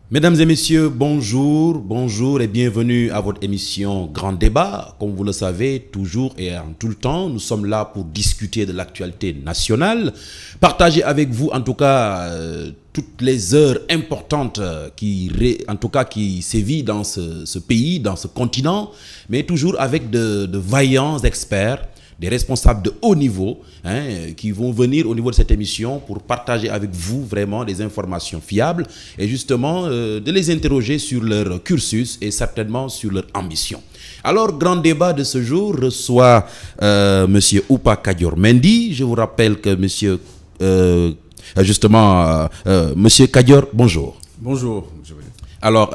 Mesdames et messieurs, bonjour et bienvenue à votre émission Grand Débat. Comme vous le savez, toujours et en tout le temps, nous sommes là pour discuter de l'actualité nationale, partager avec vous en tout cas toutes les heures importantes qui sévit dans ce pays, dans ce continent, mais toujours avec de vaillants experts, des responsables de haut niveau qui vont venir au niveau de cette émission pour partager avec vous vraiment des informations fiables et justement de les interroger sur leur cursus et certainement sur leur ambition. Alors, grand débat de ce jour reçoit Monsieur Oupa Kadior Mendy. Je vous rappelle que Monsieur Kadior, bonjour. Bonjour, monsieur. Alors,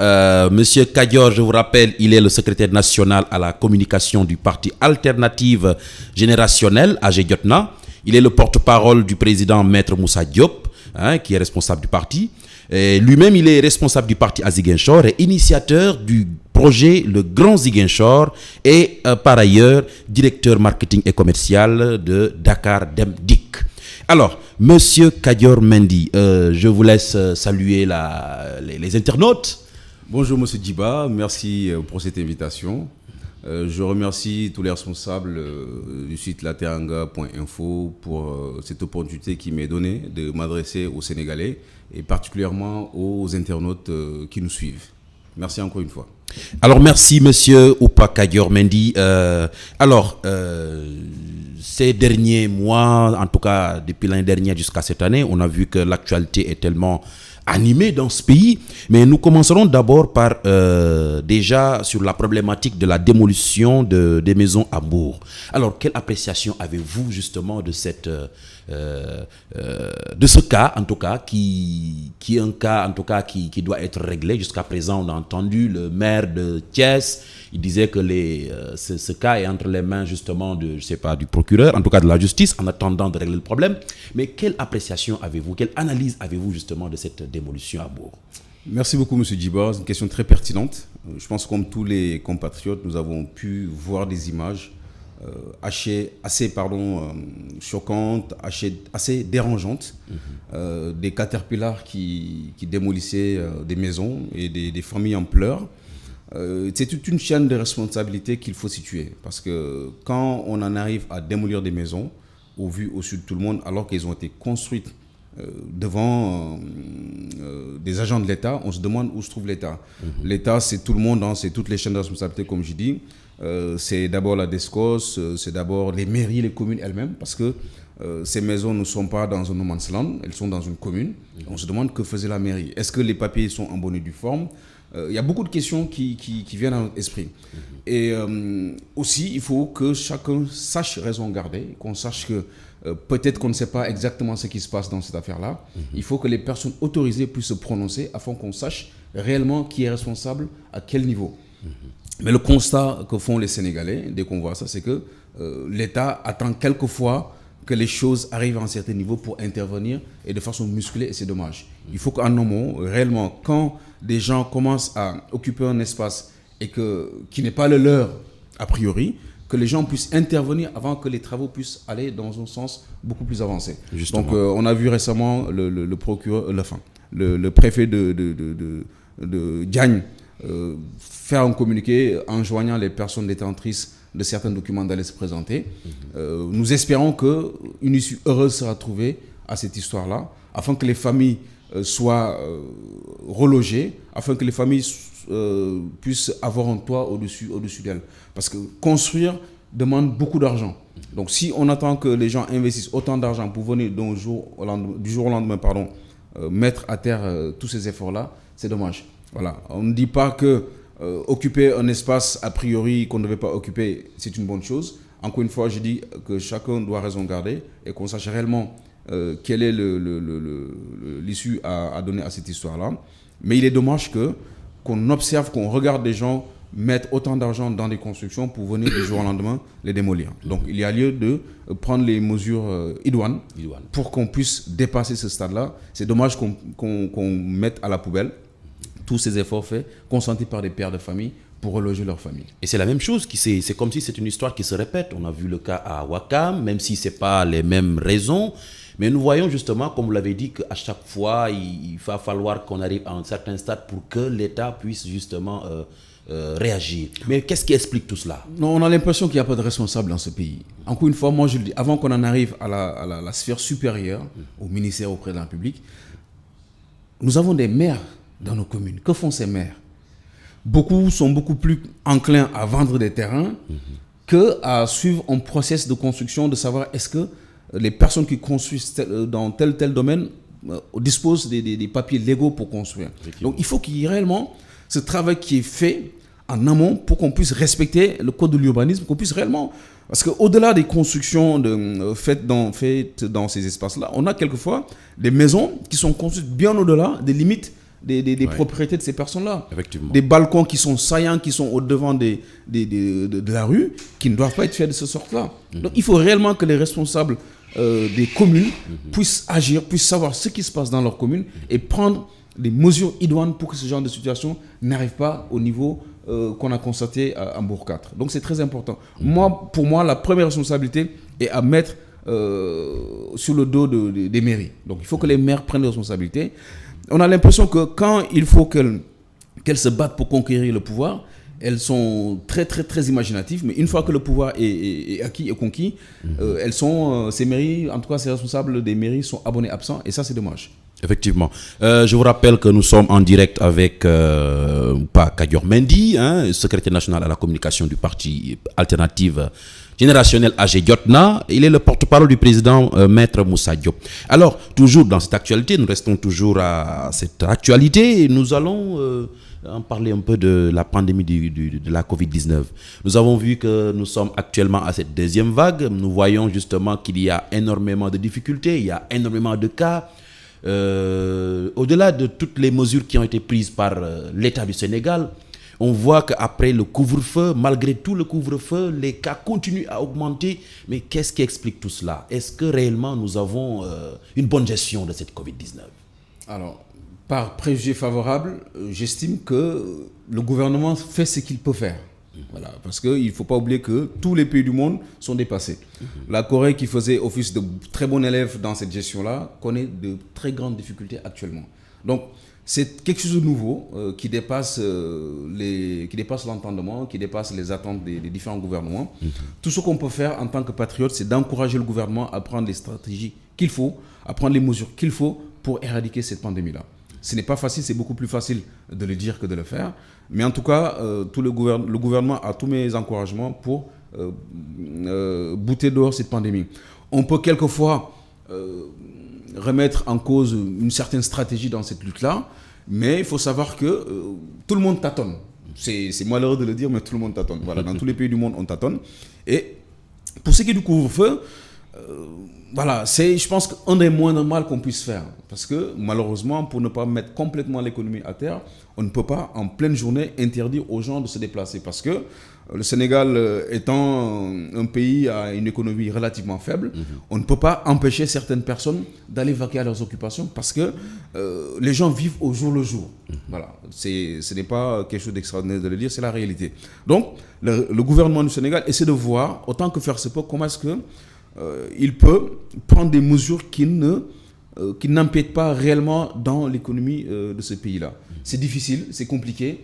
Monsieur Kadior, je vous rappelle, il est le secrétaire national à la communication du parti Alternative Générationnelle, AG Diotna. Il est le porte-parole du président Maître Moussa Diop, qui est responsable du parti. Lui-même, il est responsable du parti à Ziguinchor et initiateur du projet Le Grand Ziguinchor et par ailleurs directeur marketing et commercial de Dakar Dem Dik. Alors, Monsieur Kadior Mendy, je vous laisse saluer les internautes. Bonjour Monsieur Djiba, merci pour cette invitation. Je remercie tous les responsables du site lateranga.info pour cette opportunité qui m'est donnée de m'adresser aux Sénégalais et particulièrement aux internautes qui nous suivent. Merci encore une fois. Alors merci Monsieur Oupa Kadior Mendy. Ces derniers mois, en tout cas depuis l'année dernière jusqu'à cette année, on a vu que l'actualité est tellement animée dans ce pays. Mais nous commencerons d'abord par déjà sur la problématique de la démolition des maisons à Mbour. Alors, quelle appréciation avez-vous justement de ce cas, en tout cas, qui est un cas en tout cas qui doit être réglé. Jusqu'à présent, on a entendu le maire de Thiès. Il disait que ce cas est entre les mains justement du procureur, en tout cas de la justice, en attendant de régler le problème. Mais quelle appréciation avez-vous, quelle analyse avez-vous justement de cette démolition à Mbour? Merci beaucoup M. Djiba, c'est une question très pertinente. Je pense que comme tous les compatriotes, nous avons pu voir des images assez choquantes, assez dérangeantes, des caterpillars qui démolissaient des maisons et des familles en pleurs. C'est toute une chaîne de responsabilité qu'il faut situer. Parce que quand on en arrive à démolir des maisons, au vu au sud de tout le monde, alors qu'elles ont été construites devant des agents de l'État, on se demande où se trouve l'État. L'État, c'est tout le monde, c'est toutes les chaînes de responsabilité, comme je dis. C'est d'abord la DESCOS, c'est d'abord les mairies, les communes elles-mêmes, parce que ces maisons ne sont pas dans un no man's land, elles sont dans une commune. On se demande que faisait la mairie. Est-ce que les papiers sont en bonne et due forme? Il y a beaucoup de questions qui viennent à notre esprit. Et aussi, il faut que chacun sache raison garder, qu'on sache que peut-être qu'on ne sait pas exactement ce qui se passe dans cette affaire-là. Il faut que les personnes autorisées puissent se prononcer afin qu'on sache réellement qui est responsable, à quel niveau. Mais le constat que font les Sénégalais, dès qu'on voit ça, c'est que l'État attend quelquefois que les choses arrivent à un certain niveau pour intervenir et de façon musclée, et c'est dommage. Il faut qu'en amont, réellement, quand des gens commencent à occuper un espace et qui n'est pas le leur, a priori, que les gens puissent intervenir avant que les travaux puissent aller dans un sens beaucoup plus avancé. Justement. Donc, on a vu récemment le préfet de Diagne faire un communiqué enjoignant les personnes détentrices de certains documents d'aller se présenter. Nous espérons qu'une issue heureuse sera trouvée à cette histoire-là, afin que les familles soient relogées, afin que les familles puissent avoir un toit au-dessus d'elles. Parce que construire demande beaucoup d'argent. Donc si on attend que les gens investissent autant d'argent pour venir du jour au lendemain, mettre à terre tous ces efforts-là, c'est dommage. Voilà. On ne dit pas que occuper un espace a priori qu'on ne devait pas occuper, c'est une bonne chose. Encore une fois, je dis que chacun doit raison garder et qu'on sache réellement quelle est l'issue à donner à cette histoire-là. Mais il est dommage qu'on observe, qu'on regarde des gens mettre autant d'argent dans des constructions pour venir du jour au lendemain les démolir. Donc il y a lieu de prendre les mesures idoines pour qu'on puisse dépasser ce stade-là. C'est dommage qu'on mette à la poubelle tous ces efforts faits, consentis par des pères de famille pour reloger leur famille. Et c'est la même chose, c'est comme si c'est une histoire qui se répète. On a vu le cas à Ouakam, même si ce n'est pas les mêmes raisons. Mais nous voyons justement, comme vous l'avez dit, qu'à chaque fois, il va falloir qu'on arrive à un certain stade pour que l'État puisse justement réagir. Mais qu'est-ce qui explique tout cela? Non, on a l'impression qu'il n'y a pas de responsable dans ce pays. Encore une fois, moi je le dis, avant qu'on en arrive à la sphère supérieure, au ministère auprès de la République, nous avons des maires dans nos communes. Que font ces maires? Beaucoup sont beaucoup plus enclins à vendre des terrains qu'à suivre un process de construction, de savoir est-ce que les personnes qui construisent dans tel domaine disposent des papiers légaux pour construire. Donc il faut qu'il y ait réellement ce travail qui est fait en amont pour qu'on puisse respecter le code de l'urbanisme, qu'on puisse réellement... Parce qu'au-delà des constructions faites dans ces espaces-là, on a quelquefois des maisons qui sont construites bien au-delà des limites des propriétés de ces personnes-là. Effectivement. Des balcons qui sont saillants, qui sont au-devant de la rue, qui ne doivent pas être faits de ce sort-là. Donc il faut réellement que les responsables des communes puissent agir, puissent savoir ce qui se passe dans leur commune et prendre des mesures idoines pour que ce genre de situation n'arrive pas au niveau qu'on a constaté à Mbour 4. Donc c'est très important. Pour moi, la première responsabilité est à mettre sur le dos des mairies. Donc il faut que les maires prennent des responsabilités. On a l'impression que quand il faut qu'elles se battent pour conquérir le pouvoir, elles sont très, très, très imaginatives. Mais une fois que le pouvoir est acquis et conquis, ces mairies, en tout cas ces responsables des mairies sont abonnés absents. Et ça, c'est dommage. Effectivement. Je vous rappelle que nous sommes en direct avec Kadior Mendy, secrétaire national à la communication du parti Alternative Générationnelle AG Jotna. Il est le porte-parole du président Maître Moussa Diop. Alors, toujours dans cette actualité, nous restons toujours à cette actualité et nous allons en parler un peu de la pandémie de la Covid-19. Nous avons vu que nous sommes actuellement à cette deuxième vague. Nous voyons justement qu'il y a énormément de difficultés, il y a énormément de cas. Au-delà de toutes les mesures qui ont été prises par l'État du Sénégal, on voit qu'après le couvre-feu, malgré tout le couvre-feu, les cas continuent à augmenter. Mais qu'est-ce qui explique tout cela? Est-ce que réellement nous avons une bonne gestion de cette Covid-19? Alors, par préjugé favorable, j'estime que le gouvernement fait ce qu'il peut faire. Voilà, parce qu'il ne faut pas oublier que tous les pays du monde sont dépassés. La Corée, qui faisait office de très bon élève dans cette gestion-là, connaît de très grandes difficultés actuellement. Donc, c'est quelque chose de nouveau qui dépasse l'entendement, qui dépasse les attentes des différents gouvernements. Tout ce qu'on peut faire en tant que patriote, c'est d'encourager le gouvernement à prendre les stratégies qu'il faut, à prendre les mesures qu'il faut pour éradiquer cette pandémie-là. Ce n'est pas facile, c'est beaucoup plus facile de le dire que de le faire. Mais en tout cas, le gouvernement a tous mes encouragements pour bouter dehors cette pandémie. On peut quelquefois remettre en cause une certaine stratégie dans cette lutte-là, mais il faut savoir que tout le monde tâtonne. C'est malheureux de le dire, mais tout le monde tâtonne. Voilà, dans tous les pays du monde, on tâtonne. Et pour ce qui est du couvre-feu, voilà, c'est, je pense, un des moindres mal qu'on puisse faire. Parce que, malheureusement, pour ne pas mettre complètement l'économie à terre, on ne peut pas, en pleine journée, interdire aux gens de se déplacer. Parce que le Sénégal étant un pays à une économie relativement faible, on ne peut pas empêcher certaines personnes d'aller vaquer à leurs occupations parce que les gens vivent au jour le jour. Voilà, ce n'est pas quelque chose d'extraordinaire de le dire, c'est la réalité. Donc, le gouvernement du Sénégal essaie de voir, autant que faire se peut, comment est-ce que il peut prendre des mesures qui n'empiètent pas réellement dans l'économie de ce pays-là. C'est difficile, c'est compliqué,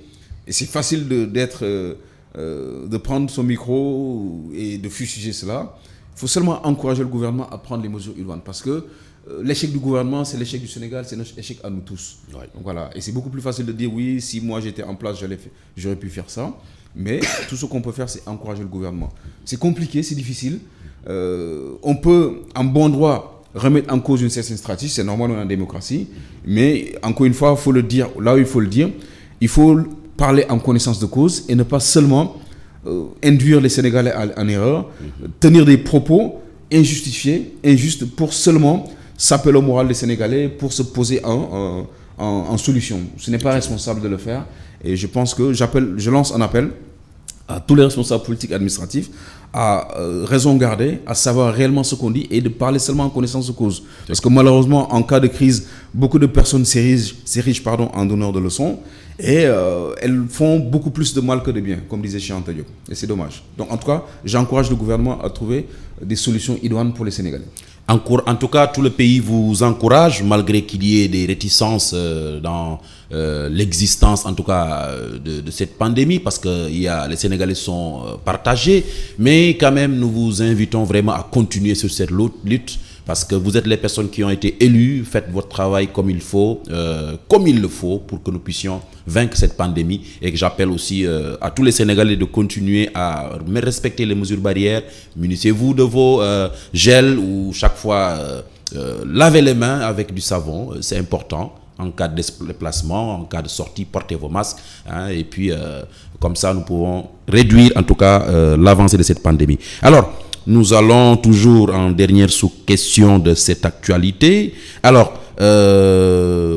et c'est facile de prendre son micro et de fustiger cela. Il faut seulement encourager le gouvernement à prendre les mesures idoines, parce que l'échec du gouvernement, c'est l'échec du Sénégal, c'est notre échec à nous tous. Ouais. Donc voilà. Et c'est beaucoup plus facile de dire oui, si moi j'étais en place, j'aurais pu faire ça. Mais tout ce qu'on peut faire, c'est encourager le gouvernement. C'est compliqué, c'est difficile. On peut, en bon droit, remettre en cause une certaine stratégie, c'est normal, on est en démocratie, mais encore une fois, il faut le dire là où il faut le dire, il faut parler en connaissance de cause et ne pas seulement induire les Sénégalais en erreur, tenir des propos injustifiés, injustes, pour seulement s'appeler au moral des Sénégalais, pour se poser en solution. Ce n'est pas responsable de le faire, et je pense que je lance un appel à tous les responsables politiques et administratifs à raison garder, à savoir réellement ce qu'on dit et de parler seulement en connaissance de cause. Parce que malheureusement, en cas de crise, beaucoup de personnes s'érigent en donneurs de leçons et elles font beaucoup plus de mal que de bien, comme disait Cheikh Anta Diop. Et c'est dommage. Donc en tout cas, j'encourage le gouvernement à trouver des solutions idoines pour les Sénégalais. En tout cas, tout le pays vous encourage, malgré qu'il y ait des réticences dans l'existence, en tout cas, de cette pandémie, parce que les Sénégalais sont partagés. Mais quand même, nous vous invitons vraiment à continuer sur cette lutte, parce que vous êtes les personnes qui ont été élues. Faites votre travail comme il le faut, pour que nous puissions vaincre cette pandémie. Et que j'appelle aussi à tous les Sénégalais de continuer à respecter les mesures barrières. Munissez-vous de vos gels, ou chaque fois lavez les mains avec du savon, c'est important. En cas de déplacement, en cas de sortie, portez vos masques. Et puis, comme ça, nous pouvons réduire en tout cas l'avancée de cette pandémie. Alors, nous allons toujours en dernière sous-question de cette actualité. Alors,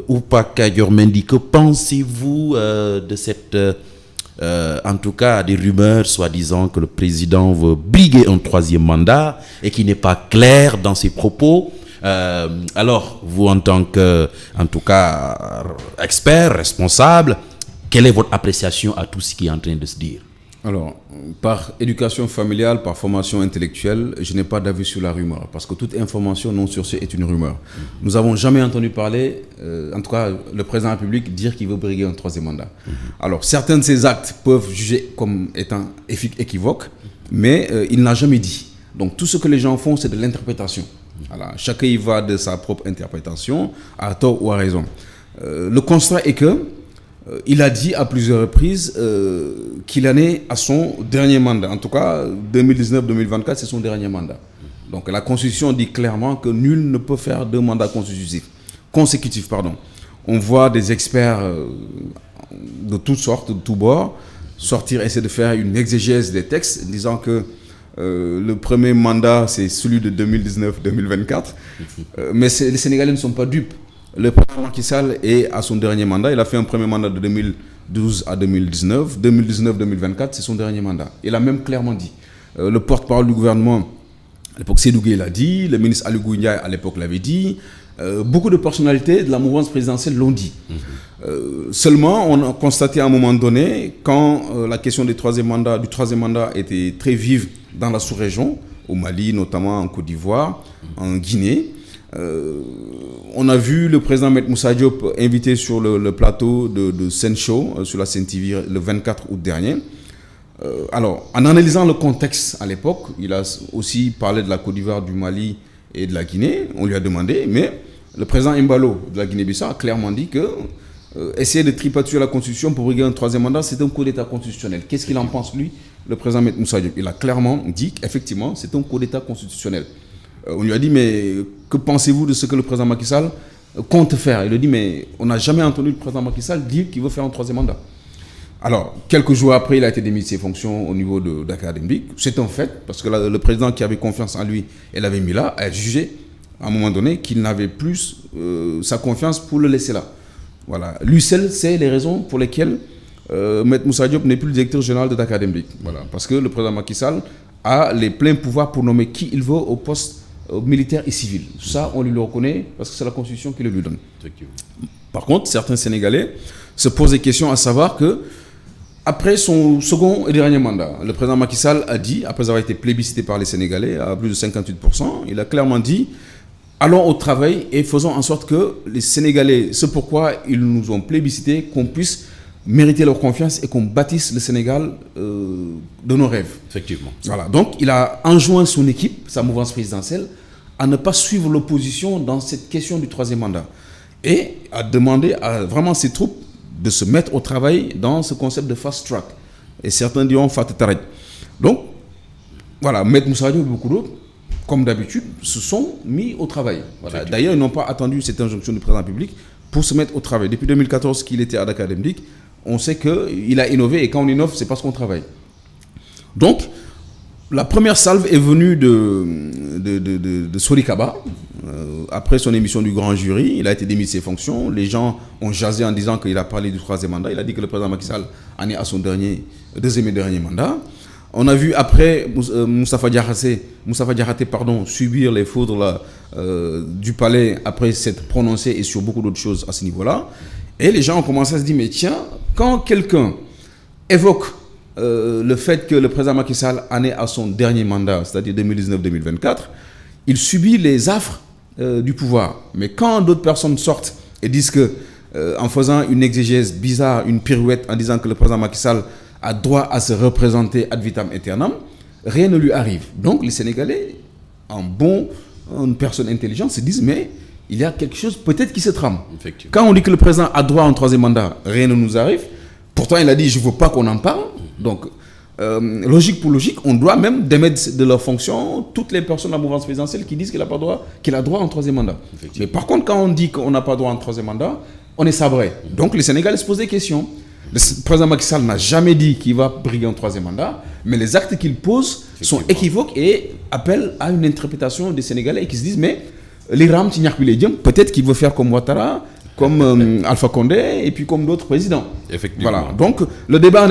Oupa Kadior Mendy, que pensez-vous de cette, en tout cas, des rumeurs soi-disant que le président veut briguer un 3e mandat et qui n'est pas clair dans ses propos? Alors, vous en tant que, en tout cas, expert, responsable, quelle est votre appréciation à tout ce qui est en train de se dire? Alors, par éducation familiale, par formation intellectuelle, je n'ai pas d'avis sur la rumeur, parce que toute information non sourcée est une rumeur. Nous n'avons jamais entendu parler, en tout cas le président de la République, dire qu'il veut briguer un 3e mandat. Alors, certains de ces actes peuvent juger comme étant équivoques, mais il n'a jamais dit. Donc, tout ce que les gens font, c'est de l'interprétation. Voilà. Chacun y va de sa propre interprétation, à tort ou à raison. Le constat est que il a dit à plusieurs reprises qu'il en est à son dernier mandat. En tout cas, 2019-2024, c'est son dernier mandat. Donc la Constitution dit clairement que nul ne peut faire 2 mandats consécutifs. On voit des experts de toutes sortes, de tous bords, essayer de faire une exégèse des textes, disant que le premier mandat, c'est celui de 2019-2024. Mais les Sénégalais ne sont pas dupes. Le président Macky Sall est à son dernier mandat. Il a fait un premier mandat de 2012 à 2019. 2019-2024, c'est son dernier mandat. Il a même clairement dit. Le porte-parole du gouvernement, à l'époque, Seydou Gueye l'a dit. Le ministre Ali Ngouille Ndiaye, à l'époque, l'avait dit. Beaucoup de personnalités de la mouvance présidentielle l'ont dit. Seulement, on a constaté à un moment donné, quand la question du 3e mandat était très vive dans la sous-région, au Mali, notamment en Côte d'Ivoire, en Guinée, on a vu le président Maître Moussa Diop invité sur le plateau de Sen Show, sur la Sen TV, le 24 août dernier. Alors, en analysant le contexte à l'époque, il a aussi parlé de la Côte d'Ivoire, du Mali et de la Guinée. On lui a demandé, mais le président Embalo de la Guinée-Bissau a clairement dit que essayer de tripatouiller la Constitution pour briguer un 3e mandat, c'est un coup d'État constitutionnel. Qu'est-ce qu'il en pense, lui, le président Maître Moussa Diop? Il a clairement dit qu'effectivement, c'est un coup d'État constitutionnel. On lui a dit, mais que pensez-vous de ce que le président Macky Sall compte faire? Il a dit, mais on n'a jamais entendu le président Macky Sall dire qu'il veut faire un 3e mandat. Alors, quelques jours après, il a été démis de ses fonctions au niveau de Dakar Dem Dikk. C'est un fait, parce que le président qui avait confiance en lui et l'avait mis là, a jugé, à un moment donné, qu'il n'avait plus sa confiance pour le laisser là. Voilà. Lui seul sait les raisons pour lesquelles Maître Moussa Diop n'est plus le directeur général de Dakar Dem Dikk. Voilà. Parce que le président Macky Sall a les pleins pouvoirs pour nommer qui il veut au poste militaire et civil. Ça, on lui le reconnaît parce que c'est la Constitution qui le lui donne. Par contre, certains Sénégalais se posent des questions à savoir que après son second et dernier mandat, le président Macky Sall a dit, après avoir été plébiscité par les Sénégalais à plus de 58%, il a clairement dit « Allons au travail et faisons en sorte que les Sénégalais, c'est pourquoi ils nous ont plébiscité, qu'on puisse mériter leur confiance et qu'on bâtisse le Sénégal de nos rêves. » Effectivement. Voilà. Donc, il a enjoint son équipe, sa mouvance présidentielle, à ne pas suivre l'opposition dans cette question du 3e mandat. Et a demandé à vraiment ses troupes de se mettre au travail dans ce concept de fast track. Et certains diront fat track. Donc, voilà, Maître Moussa Diop et beaucoup d'autres, comme d'habitude, se sont mis au travail. Voilà. D'ailleurs, ils n'ont pas attendu cette injonction du président public pour se mettre au travail. Depuis 2014 qu'il était à Dakar Dem Dikk, on sait qu'il a innové, et quand on innove, c'est parce qu'on travaille. Donc, la première salve est venue de Sori Kaba. Après son émission du grand jury, il a été démis de ses fonctions. Les gens ont jasé en disant qu'il a parlé du 3e mandat. Il a dit que le président Macky Sall en est à son deuxième et dernier mandat. On a vu après Moustapha Diakhaté, subir les foudres du palais après s'être prononcé et sur beaucoup d'autres choses à ce niveau-là. Et les gens ont commencé à se dire, mais tiens, quand quelqu'un évoque le fait que le président Macky Sall en est à son dernier mandat, c'est-à-dire 2019-2024, il subit les affres du pouvoir. Mais quand d'autres personnes sortent et disent que, en faisant une exégèse bizarre, une pirouette, en disant que le président Macky Sall a droit à se représenter ad vitam aeternam, rien ne lui arrive. Donc les Sénégalais, en personne intelligente, se disent mais il y a quelque chose peut-être qui se trame. Quand on dit que le président a droit à un troisième mandat, rien ne nous arrive. Pourtant, il a dit je ne veux pas qu'on en parle. Donc, logique pour logique, on doit même démettre de leur fonction toutes les personnes de la mouvance présidentielle qui disent qu'il a droit à un troisième mandat. Mais par contre, quand on dit qu'on n'a pas droit à un troisième mandat, on est sabré. Donc les Sénégalais se posent des questions. Le président Macky Sall n'a jamais dit qu'il va briguer un troisième mandat, mais les actes qu'il pose sont équivoques et appellent à une interprétation des Sénégalais qui se disent mais l'Iram, peut-être qu'il veut faire comme Ouattara, comme Alpha Condé et puis comme d'autres présidents. Effectivement. Voilà. Donc le débat en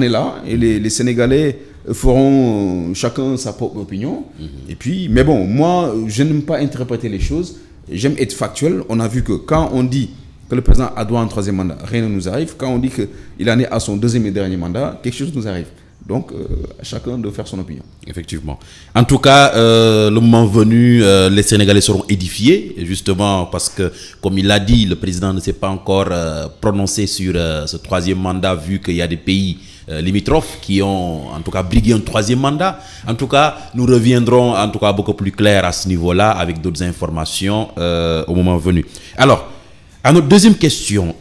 est là et les Sénégalais feront chacun sa propre opinion. Et puis, mais bon, moi, je n'aime pas interpréter les choses. J'aime être factuel. On a vu que quand on dit que le président a droit à un troisième mandat, rien ne nous arrive. Quand on dit qu'il en est à son deuxième et dernier mandat, quelque chose nous arrive. Donc, à chacun de faire son opinion. Effectivement. En tout cas, le moment venu, les Sénégalais seront édifiés, justement parce que, comme il l'a dit, le président ne s'est pas encore prononcé sur ce troisième mandat, vu qu'il y a des pays limitrophes qui ont, en tout cas, brigué un troisième mandat. En tout cas, nous reviendrons, en tout cas, beaucoup plus clair à ce niveau-là, avec d'autres informations au moment venu. Alors, à notre deuxième question,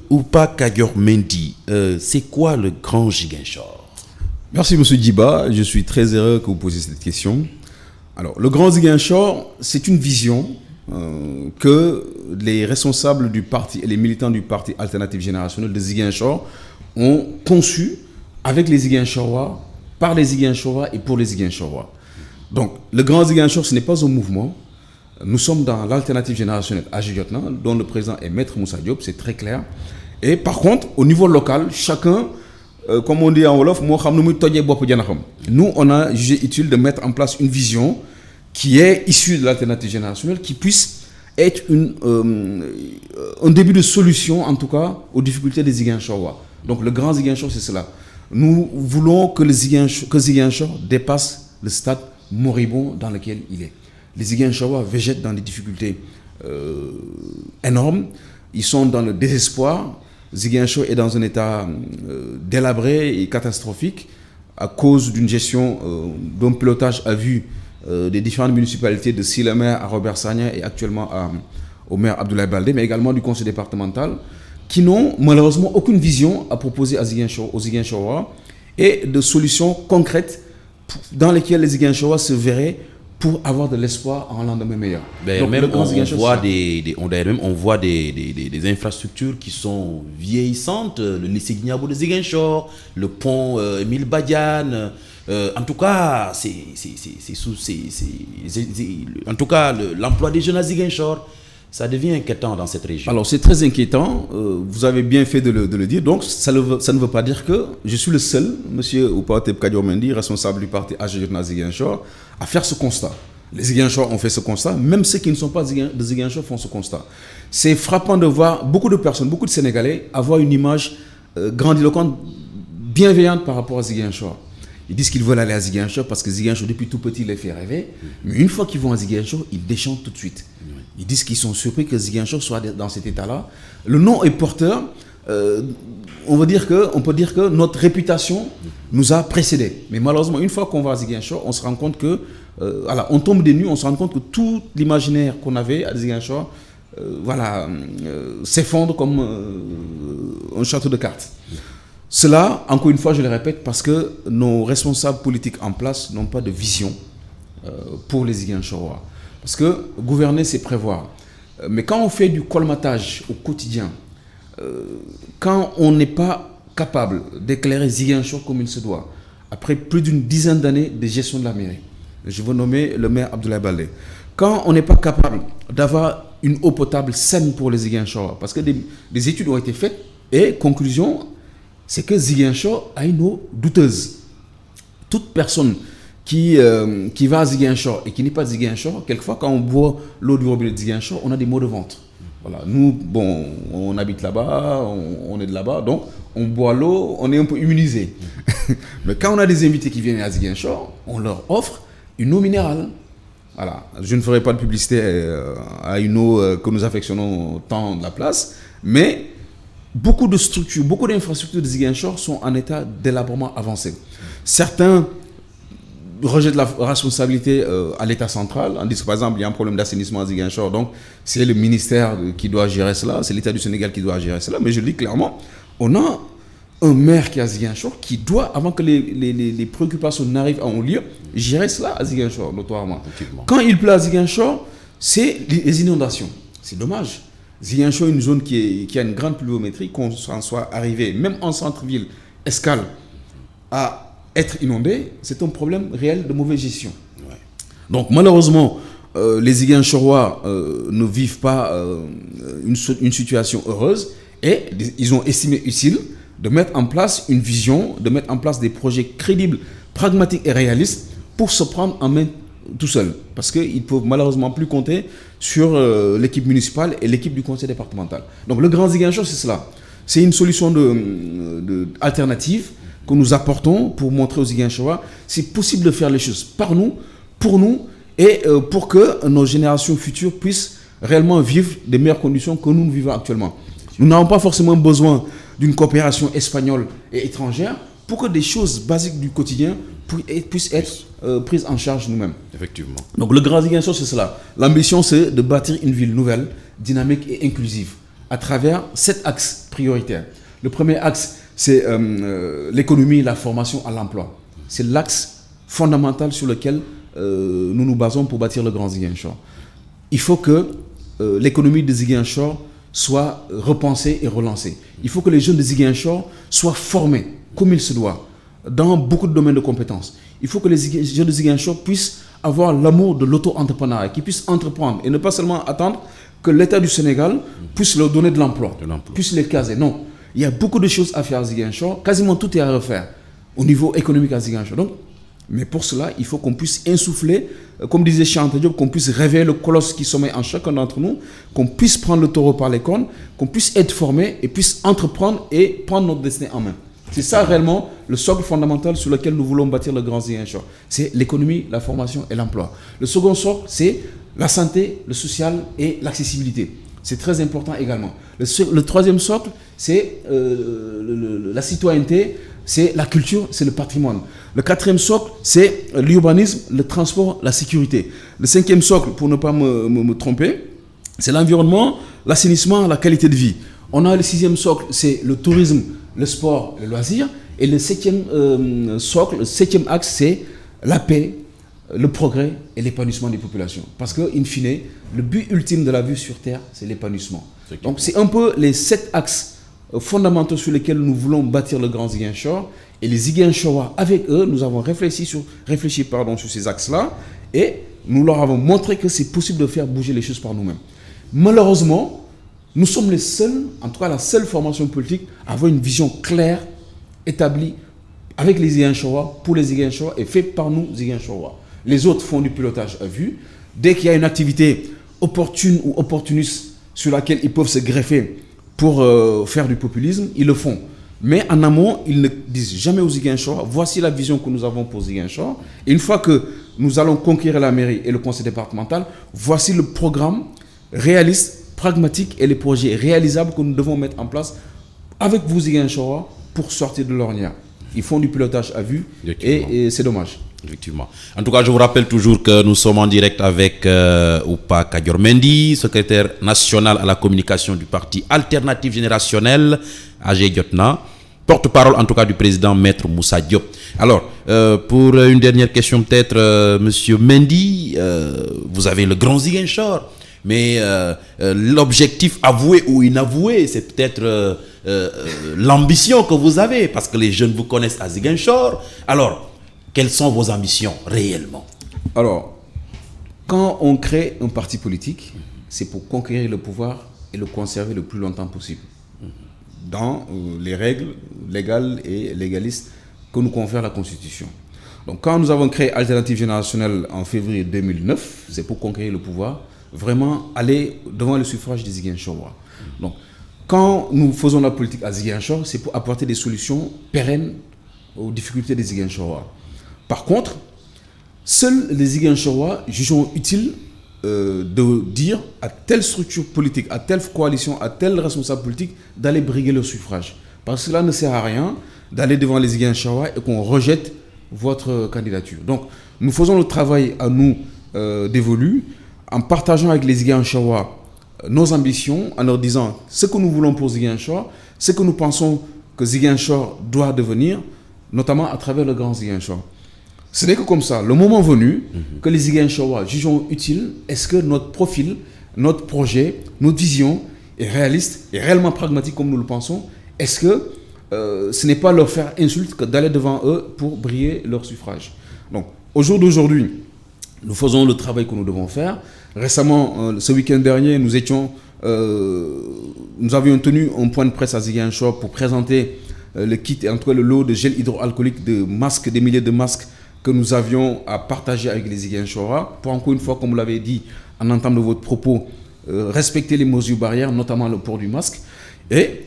Oupa Kadior Mendy, c'est quoi le grand Ziguinchor? Merci M. Djiba, je suis très heureux que vous posiez cette question. Alors, le grand Ziguinchor, c'est une vision que les responsables du parti et les militants du parti Alternative Générationnelle de Ziguinchor ont conçu avec les Ziguinchorois, par les Ziguinchorois et pour les Ziguinchorois. Donc, le grand Ziguinchor, ce n'est pas un mouvement. Nous sommes dans l'Alternative Générationnelle Agir-Lieutenant, dont le président est Maître Moussa Diop, c'est très clair. Et par contre, au niveau local, chacun, comme on dit en Wolof, nous, on a jugé utile de mettre en place une vision qui est issue de l'Alternative Générationnelle, qui puisse être un début de solution, en tout cas, aux difficultés des Ziguinchorois. Donc le grand Ziguinchor, c'est cela. Nous voulons que Ziguinchor dépasse le stade moribond dans lequel il est. Les Ziguinchorois végètent dans des difficultés énormes. Ils sont dans le désespoir. Ziguinchor est dans un état délabré et catastrophique à cause d'une gestion, d'un pilotage à vue des différentes municipalités de Silemer à Robert Sagna et actuellement au maire Abdoulaye Baldé, mais également du conseil départemental, qui n'ont malheureusement aucune vision à proposer aux Ziguinchorois et de solutions concrètes dans lesquelles les Ziguinchorois se verraient pour avoir de l'espoir en un lendemain meilleur. Donc, même on voit des infrastructures qui sont vieillissantes, le lycée Guignabo de Ziguinchor, le pont Émile Badiane. En tout cas, l'emploi des jeunes à Ziguinchor, ça devient inquiétant dans cette région. Alors c'est très inquiétant, vous avez bien fait de le dire. Donc ça ne veut pas dire que je suis le seul, M. Oupa Kadior Mendy, responsable du parti Agir-Lieutenant Ziguinchor, à faire ce constat. Les Ziguinchor ont fait ce constat, même ceux qui ne sont pas de Ziguinchor font ce constat. C'est frappant de voir beaucoup de personnes, beaucoup de Sénégalais avoir une image grandiloquente, bienveillante par rapport à Ziguinchor. Ils disent qu'ils veulent aller à Ziguinchor parce que Ziguinchor, depuis tout petit, les fait rêver. Mais une fois qu'ils vont à Ziguinchor, ils déchantent tout de suite. Ils disent qu'ils sont surpris que Ziguinchor soit dans cet état-là. Le nom est porteur. On peut dire que notre réputation nous a précédés. Mais malheureusement, une fois qu'on va à Ziguinchor, on se rend compte que, on tombe des nues, on se rend compte que tout l'imaginaire qu'on avait à Ziguinchor, s'effondre comme un château de cartes. Cela, encore une fois, je le répète, parce que nos responsables politiques en place n'ont pas de vision pour les Ziguinchorois. Parce que gouverner, c'est prévoir. Mais quand on fait du colmatage au quotidien, quand on n'est pas capable d'éclairer Ziguinchor comme il se doit, après plus d'une dizaine d'années de gestion de la mairie, je veux nommer le maire Abdoulaye Baldé, quand on n'est pas capable d'avoir une eau potable saine pour les Ziguinchorois, parce que des études ont été faites, et conclusion, c'est que Ziguinchor a une eau douteuse. Toute personne qui va à Ziguinchor et qui n'est pas de Ziguinchor, quelquefois quand on boit l'eau du robinet de Ziguinchor, on a des maux de ventre. Voilà. Nous, bon, on habite là-bas, on est de là-bas, donc on boit l'eau, on est un peu immunisé. Mais quand on a des invités qui viennent à Ziguinchor, on leur offre une eau minérale. Voilà. Je ne ferai pas de publicité à une eau que nous affectionnons tant de la place, mais beaucoup de structures, beaucoup d'infrastructures de Ziguinchor sont en état d'élaborement avancé. Certains rejettent la responsabilité à l'État central, en disant par exemple il y a un problème d'assainissement à Ziguinchor, donc c'est le ministère qui doit gérer cela, c'est l'État du Sénégal qui doit gérer cela, mais je le dis clairement, on a un maire qui est à Ziguinchor qui doit, avant que les préoccupations n'arrivent à un lieu, gérer cela à Ziguinchor, notoirement. Quand il pleut à Ziguinchor, c'est les inondations. C'est dommage. Ziguinchor est une zone qui a une grande pluviométrie, qu'on s'en soit arrivé, même en centre-ville, Escale, à être inondé, c'est un problème réel de mauvaise gestion. Ouais. Donc malheureusement, les Ziguinchorois ne vivent pas une situation heureuse et ils ont estimé utile de mettre en place une vision, de mettre en place des projets crédibles, pragmatiques et réalistes pour se prendre en main tout seul. Parce qu'ils ne peuvent malheureusement plus compter sur l'équipe municipale et l'équipe du conseil départemental. Donc le Grand Ziguinchor, c'est cela. C'est une solution alternative que nous apportons pour montrer aux Ziguinchorois c'est possible de faire les choses par nous, pour nous, et pour que nos générations futures puissent réellement vivre des meilleures conditions que nous vivons actuellement. Nous n'avons pas forcément besoin d'une coopération espagnole et étrangère pour que des choses basiques du quotidien puissent être prises en charge nous-mêmes. Effectivement. Donc le Grand Ziguinchor, c'est cela. L'ambition, c'est de bâtir une ville nouvelle, dynamique et inclusive à travers 7 axes prioritaires. Le premier axe, c'est l'économie et la formation à l'emploi. C'est l'axe fondamental sur lequel nous nous basons pour bâtir le Grand Ziguinchor. Il faut que l'économie de Ziguinchor soit repensée et relancée. Il faut que les jeunes de Ziguinchor soient formés comme il se doit dans beaucoup de domaines de compétences. Il faut que les jeunes de Ziguinchor puissent avoir l'amour de l'auto-entrepreneuriat, qu'ils puissent entreprendre et ne pas seulement attendre que l'État du Sénégal puisse leur donner de l'emploi, puisse les caser. Non. Il y a beaucoup de choses à faire à Ziguinchor, quasiment tout est à refaire au niveau économique à Ziguinchor. Donc, mais pour cela, il faut qu'on puisse insuffler, comme disait Cheikh Diop, qu'on puisse réveiller le colosse qui sommeille en chacun d'entre nous, qu'on puisse prendre le taureau par les cornes, qu'on puisse être formé et puisse entreprendre et prendre notre destin en main. C'est ça réellement le socle fondamental sur lequel nous voulons bâtir le Grand Ziguinchor. C'est l'économie, la formation et l'emploi. Le second socle, c'est la santé, le social et l'accessibilité. C'est très important également. Le troisième socle, c'est la citoyenneté, c'est la culture, c'est le patrimoine. Le quatrième socle, c'est l'urbanisme, le transport, la sécurité. Le cinquième socle, pour ne pas me tromper, c'est l'environnement, l'assainissement, la qualité de vie. On a le sixième socle, c'est le tourisme, le sport, le loisir. Et le septième socle, le septième axe, c'est la paix, le progrès et l'épanouissement des populations. Parce que, in fine, le but ultime de la vie sur Terre, c'est l'épanouissement. Donc, c'est un peu les 7 axes fondamentaux sur lesquels nous voulons bâtir le Grand Ziguinchor. Et les Ziguinchorois, avec eux, nous avons réfléchi sur ces axes-là. Et nous leur avons montré que c'est possible de faire bouger les choses par nous-mêmes. Malheureusement, nous sommes les seuls, en tout cas la seule formation politique, à avoir une vision claire, établie, avec les Ziguinchorois, pour les Ziguinchorois et fait par nous, Ziguinchorois. Les autres font du pilotage à vue. Dès qu'il y a une activité opportune ou opportuniste sur laquelle ils peuvent se greffer pour faire du populisme, ils le font. Mais en amont, ils ne disent jamais aux Ziguinchor, voici la vision que nous avons pour Ziguinchor. Et une fois que nous allons conquérir la mairie et le conseil départemental, voici le programme réaliste, pragmatique et les projets réalisables que nous devons mettre en place avec vous Ziguinchor pour sortir de l'ornière. Ils font du pilotage à vue et c'est dommage. Effectivement. En tout cas, je vous rappelle toujours que nous sommes en direct avec Oupa Kadior Mendy, secrétaire national à la communication du parti Alternative Générationnelle, AG Diotna, porte-parole en tout cas du président Maître Moussa Diop. Alors, pour une dernière question peut-être, Monsieur Mendy, vous avez le Grand Ziguinchor, mais l'objectif avoué ou inavoué, c'est peut-être l'ambition que vous avez, parce que les jeunes vous connaissent à Ziguinchor. Alors, quelles sont vos ambitions réellement? Alors, quand on crée un parti politique, c'est pour conquérir le pouvoir et le conserver le plus longtemps possible, dans les règles légales et légalistes que nous confère la Constitution. Donc, quand nous avons créé Alternative Générationnelle en février 2009, c'est pour conquérir le pouvoir, vraiment aller devant le suffrage des Ziguinchorois. Donc, quand nous faisons la politique à Ziguinchor, c'est pour apporter des solutions pérennes aux difficultés des Ziguinchorois. Par contre, Seuls les Ziguinchorois jugeront utile de dire à telle structure politique, à telle coalition, à tel responsable politique d'aller briguer leur suffrage. Parce que cela ne sert à rien d'aller devant les Ziguinchorois et qu'on rejette votre candidature. Donc, nous faisons le travail à nous dévolu en partageant avec les Ziguinchorois nos ambitions, en leur disant ce que nous voulons pour Ziguinchor, ce que nous pensons que Ziguinchor doit devenir, notamment à travers le grand Ziguinchor. Ce n'est que comme ça, le moment venu, que les Ziguinchorois jugeront utile, est-ce que notre profil, notre projet, notre vision est réaliste et réellement pragmatique comme nous le pensons? Est-ce que ce n'est pas leur faire insulte que d'aller devant eux pour briller leur suffrage? Donc, au jour d'aujourd'hui, nous faisons le travail que nous devons faire. Récemment, ce week-end dernier, nous avions tenu un point de presse à Ziguinchor pour présenter le kit, entre le lot de gel hydroalcoolique, de masques, des milliers de masques que nous avions à partager avec les Ziguinchorois. Pour encore une fois, comme vous l'avez dit en entame de votre propos, respecter les mesures barrières, notamment le port du masque. Et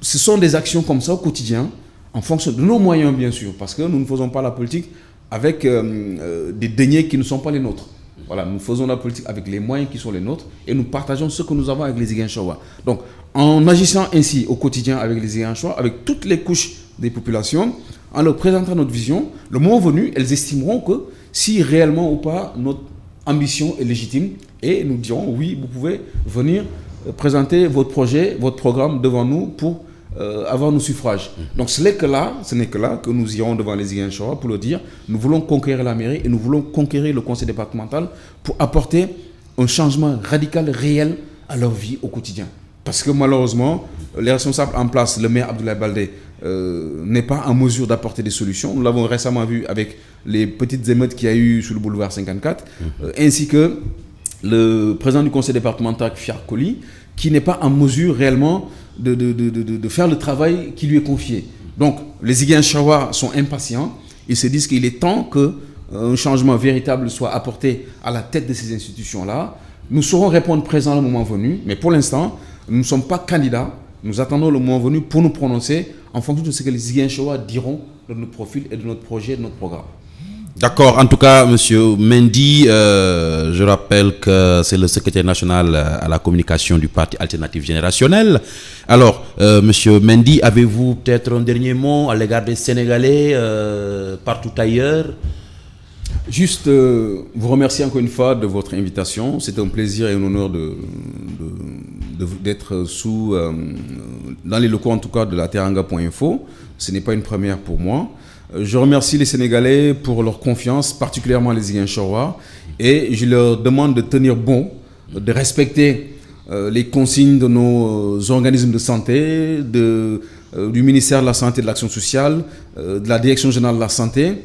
ce sont des actions comme ça au quotidien, en fonction de nos moyens bien sûr, parce que nous ne faisons pas la politique avec des deniers qui ne sont pas les nôtres. Voilà, nous faisons la politique avec les moyens qui sont les nôtres et nous partageons ce que nous avons avec les Ziguinchorois. Donc, en agissant ainsi au quotidien avec les Ziguinchorois, avec toutes les couches des populations, en leur présentant notre vision, le moment venu, elles estimeront que si réellement ou pas notre ambition est légitime et nous dirons oui, vous pouvez venir présenter votre projet, votre programme devant nous pour avoir nos suffrages. Donc ce n'est que là que nous irons devant les Ziguinchorois pour leur dire nous voulons conquérir la mairie et nous voulons conquérir le conseil départemental pour apporter un changement radical, réel à leur vie au quotidien. Parce que malheureusement, les responsables en place, le maire Abdoulaye Baldé, n'est pas en mesure d'apporter des solutions. Nous l'avons récemment vu avec les petites émeutes qu'il y a eu sur le boulevard 54, ainsi que le président du conseil départemental, Fiar Koli, qui n'est pas en mesure réellement de faire le travail qui lui est confié. Donc, les Ziguinchorois sont impatients. Ils se disent qu'il est temps qu'un changement véritable soit apporté à la tête de ces institutions-là. Nous saurons répondre présent le moment venu, mais pour l'instant, nous ne sommes pas candidats. Nous attendons le moment venu pour nous prononcer en fonction de ce que les Ziguinchorois diront de notre profil et de notre projet, de notre programme. D'accord. En tout cas, Monsieur Mendy, je rappelle que c'est le secrétaire national à la communication du Parti Alternatif Générationnel. Alors, Monsieur Mendy, avez-vous peut-être un dernier mot à l'égard des Sénégalais partout ailleurs? Juste vous remercier encore une fois de votre invitation. C'est un plaisir et un honneur d'être dans les locaux en tout cas de la teranga.info. Ce n'est pas une première pour moi. Je remercie les Sénégalais pour leur confiance, particulièrement les Ziguinchorois, et je leur demande de tenir bon, de respecter les consignes de nos organismes de santé, du ministère de la Santé et de l'Action sociale, de la Direction générale de la santé.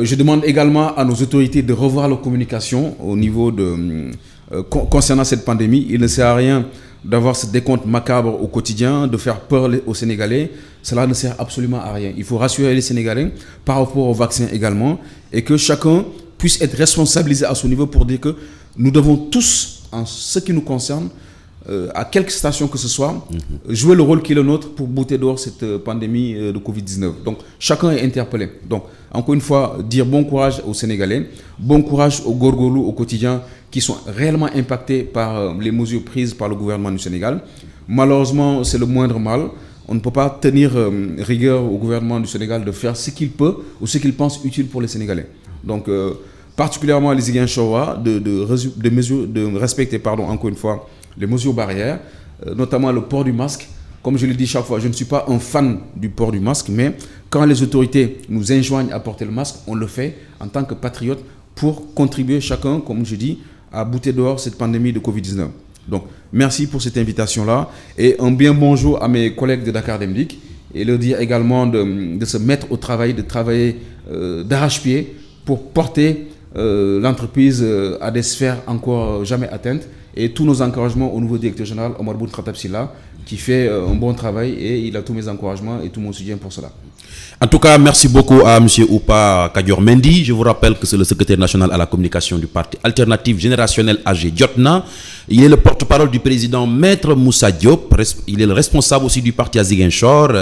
Je demande également à nos autorités de revoir leur communication au niveau concernant cette pandémie. Il ne sert à rien d'avoir ce décompte macabre au quotidien, de faire peur aux Sénégalais. Cela ne sert absolument à rien. Il faut rassurer les Sénégalais par rapport au vaccin également et que chacun puisse être responsabilisé à son niveau pour dire que nous devons tous, en ce qui nous concerne, à quelque station que ce soit, jouer le rôle qui est le nôtre pour bouter dehors cette pandémie de Covid-19. Donc, chacun est interpellé. Donc, encore une fois, dire bon courage aux Sénégalais, bon courage aux Gorgolous au quotidien qui sont réellement impactés par les mesures prises par le gouvernement du Sénégal. Malheureusement, c'est le moindre mal. On ne peut pas tenir rigueur au gouvernement du Sénégal de faire ce qu'il peut ou ce qu'il pense utile pour les Sénégalais. Donc, particulièrement les Ziguinchorois, de respecter, encore une fois, les mesures barrières, notamment le port du masque. Comme je le dis chaque fois, je ne suis pas un fan du port du masque, mais quand les autorités nous enjoignent à porter le masque, on le fait en tant que patriote pour contribuer chacun, comme je dis, à bouter dehors cette pandémie de Covid-19. Donc, merci pour cette invitation-là et un bien bonjour à mes collègues de Dakar Demdik et leur dire également de se mettre au travail, de travailler d'arrache-pied pour porter l'entreprise à des sphères encore jamais atteintes. Et tous nos encouragements au nouveau directeur général, Omar Boun Khattab Silla, qui fait un bon travail et il a tous mes encouragements et tout mon soutien pour cela. En tout cas, merci beaucoup à M. Oupa Kadior Mendy. Je vous rappelle que c'est le secrétaire national à la communication du Parti Alternatif Générationnel AG Jotna. Il est le porte-parole du président Maître Moussa Diop. Il est le responsable aussi du parti à Ziguinchor,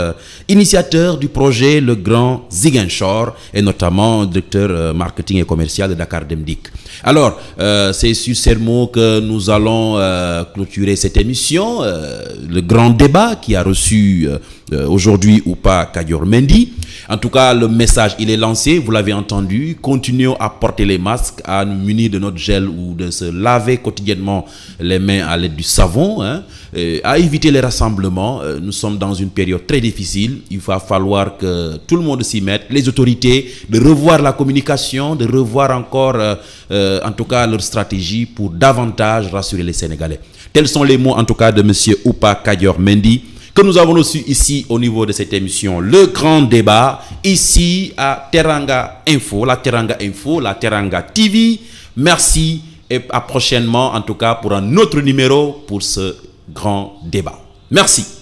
initiateur du projet Le Grand Ziguinchor et notamment directeur marketing et commercial de Dakar Demdik. Alors, c'est sur ces mots que nous allons clôturer cette émission. Le grand débat qui a reçu aujourd'hui Oupa Kadior Mendy. En tout cas, le message, il est lancé, vous l'avez entendu. Continuons à porter les masques, à nous munir de notre gel ou de se laver quotidiennement les mains à l'aide du savon, à éviter les rassemblements. Nous sommes dans une période très difficile. Il va falloir que tout le monde s'y mette, les autorités, de revoir la communication, de revoir encore, en tout cas, leur stratégie pour davantage rassurer les Sénégalais. Tels sont les mots, en tout cas, de M. Oupa Kadior Mendy, que nous avons reçu ici au niveau de cette émission, le grand débat, ici à Teranga Info, la Teranga TV. Merci et à prochainement, en tout cas, pour un autre numéro pour ce grand débat. Merci.